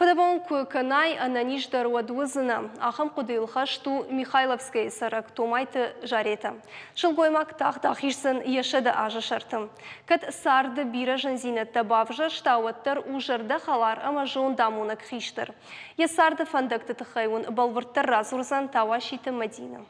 Подобонку канай ананиждар вадвызына. Ахам кудылха шту Михайловская сарак томайты жарета. Шылгоймак тахтахишсын ешеді ажы шартым. Кат сарды бира жанзинетті бавжа штауаттар ужырда халар ама жон дамуна кхиштыр. Есарды фандакты тахайун балвырттар разурзан тавашиты Мадина.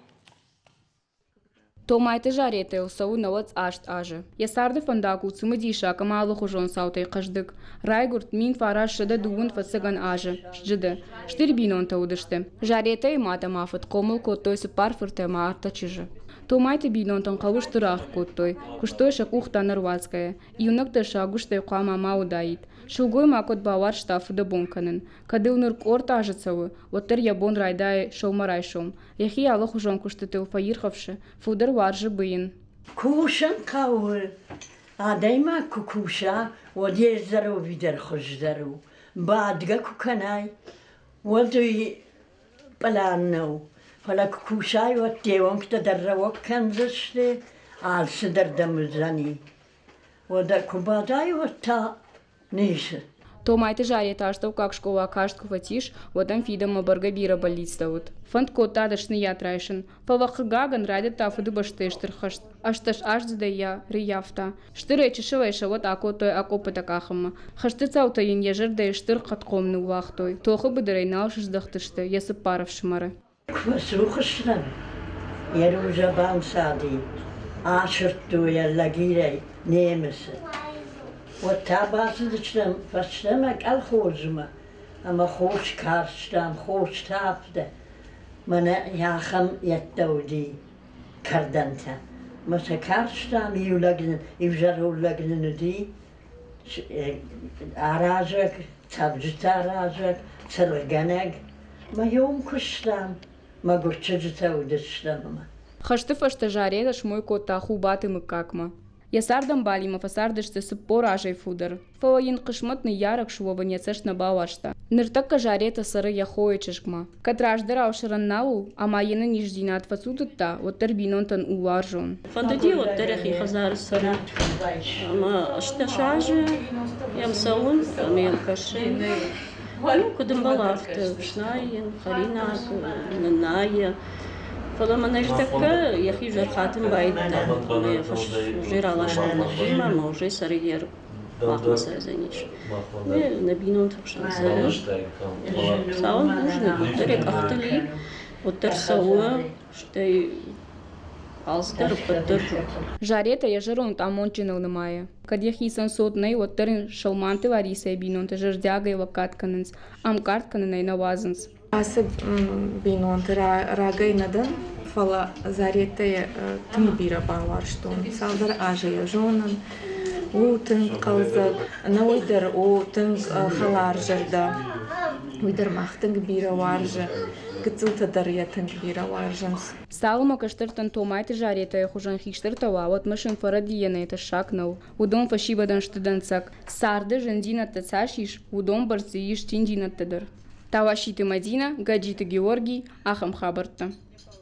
Томайты жареты усау навац ашт ажы. Ясарды фандаку цумадиша камалы хужон саутай қаждык. Райгурт мин фараш шыда дуын фасыган ажы. Шжыды. Штыр бинон таудышты. Жареты мата мафат комыл коттой сыпар фырты марта чыжы. Томайты бинон тан кавыштырах коттой. Куштой шакух нарвацкая. Юнакты шагуштай қама маудаит. Шулгой макот бавар штафы да бонканын. Кадыл нырк орта ажыцавы. Оттыр ябон райдай шоумарай шом. Яхи алы хужон куштытыл фаирхавшы. Фудыр варжы быйын. Кушан кавы. Адайма кукуша. Одездару видер хождару. Бадга куканай. Одуй паланнау. Фала кукушай вот девонкта дарравок канзашты. Алсы дардамызани. Ода кубадай вот та ниже. Томайты жареты аштау как школа кашт кватиш, водам фидам абарга бира болитстаут. Фанд кота дашны ятрайшын. Павахыгаган ради тафуды баштыштыр хашт. Ашташ аждыда я рияфта. Штыры чешывайша вот акотой акопы такахыма. Хашты цаутайын ежырда иштыр қатқомны уақтой. Тохы быдырай наушыздақтышты, есі паров шымары. Квасухышран. Яружа бамсади. Ашыртту яллагирай немесі. Вот табасындычтам, фаштамак алхозма, ама хош карштам, хош тафда. Мана яхам яттауди карданта. Маса карштам ивжарулагнен ди, аражак, табжита аражак, царганаг. Ма йом куштам, ма гурчаджитаудыштам. Хашты фашта жареда шмой кота хубаты мыкакма. Ясардам балима фасардышты сыппор ажай фудыр. Фалайын қышмытны ярак шуовын яцешна балашта. Ныртакка жарета сыры яхой чешкма. Катраждыр аушыран нау, ама ені ниждинат фасудытта, оттыр бинонтан уваржон. Фандади оттырых ихазар сыры. Ама шташажы, ям саун, ям каши. Ну, кудым балафты, шнайын, харинак, наная. Фаламана ждакка, яхи жархатым байда. Я фаш жиралашан нахима, ма уже сарыер махмаса заниш. На бинон тапшан сары. Саун нужны, оттырек ахтали, оттыр сауа, штай алстыр поддержу. Жарета яжырон тамончиныл нымая. Кад яхи сансотнай оттырын шалманты варисай бинонты жырдягай вакатканынс, амкартканынай навазынс. Асы бинонты рагай надан, фала заретая тын бира бавар штон. Салдар ажая жонын, у тын қалзак, на ойдар у тын халар жырда. Ойдар мақтың бира варжы, гыцылтадар я тын бира варжынс. Салма каштыртан томайты жаретая хужан хиштыртава, вот машин фарадиена это шакнал. Удом фашибадан штыданцак. Сарды жендина тацашиш, удом барцеиш тиндина тедер. Тавашиты Мадина, Гаджиты Георгий, Ахам Хабарта.